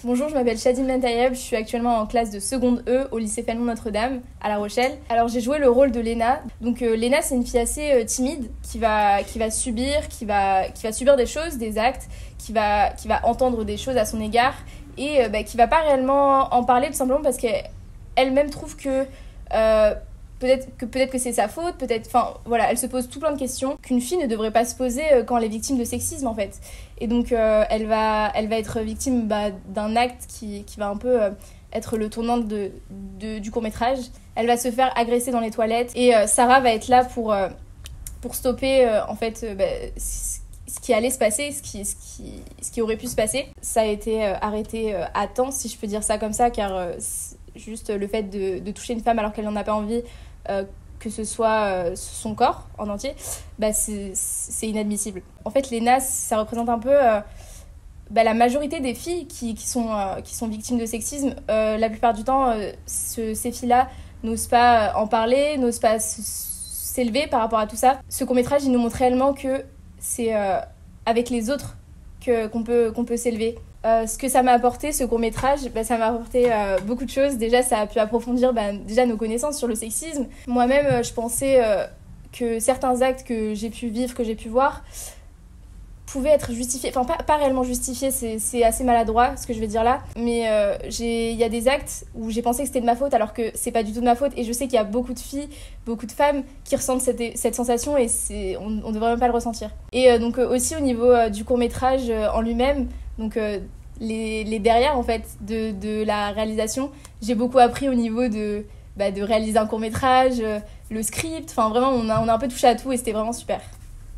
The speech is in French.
Bonjour, je m'appelle Shadine Lentayeb, je suis actuellement en classe de seconde E au lycée Fénelon Notre-Dame à La Rochelle. Alors j'ai joué le rôle de Léna. Donc Léna, c'est une fille assez timide qui va subir, qui va subir des choses, des actes, qui va entendre des choses à son égard et qui va pas réellement en parler tout simplement parce qu'elle-même trouve que peut-être que c'est sa faute, elle se pose tout plein de questions qu'une fille ne devrait pas se poser quand elle est victime de sexisme en fait. Et donc elle va être victime d'un acte qui va un peu être le tournant du court-métrage. Elle va se faire agresser dans les toilettes et Sarah va être là pour stopper ce qui allait se passer, ce qui aurait pu se passer. Ça a été arrêté à temps, si je peux dire ça comme ça, car juste le fait de toucher une femme alors qu'elle n'en a pas envie, que ce soit son corps en entier, c'est inadmissible. En fait, Léna, ça représente un peu la majorité des filles qui sont victimes de sexisme. La plupart du temps, ces filles-là n'osent pas en parler, n'osent pas s'élever par rapport à tout ça. Ce court-métrage, il nous montre réellement que c'est avec les autres qu'on peut s'élever. Ce que ça m'a apporté, ce court-métrage, ça m'a apporté beaucoup de choses. Déjà, ça a pu approfondir déjà nos connaissances sur le sexisme. Moi-même, je pensais que certains actes que j'ai pu vivre, que j'ai pu voir, pouvaient être justifiés. Enfin, pas réellement justifiés, c'est assez maladroit ce que je vais dire là. Mais il y a des actes où j'ai pensé que c'était de ma faute alors que c'est pas du tout de ma faute. Et je sais qu'il y a beaucoup de filles, beaucoup de femmes qui ressentent cette sensation et on devrait même pas le ressentir. Et donc aussi au niveau du court-métrage en lui-même, donc les derrière en fait de la réalisation, j'ai beaucoup appris au niveau de réaliser un court-métrage, le script, enfin vraiment on a un peu touché à tout et c'était vraiment super.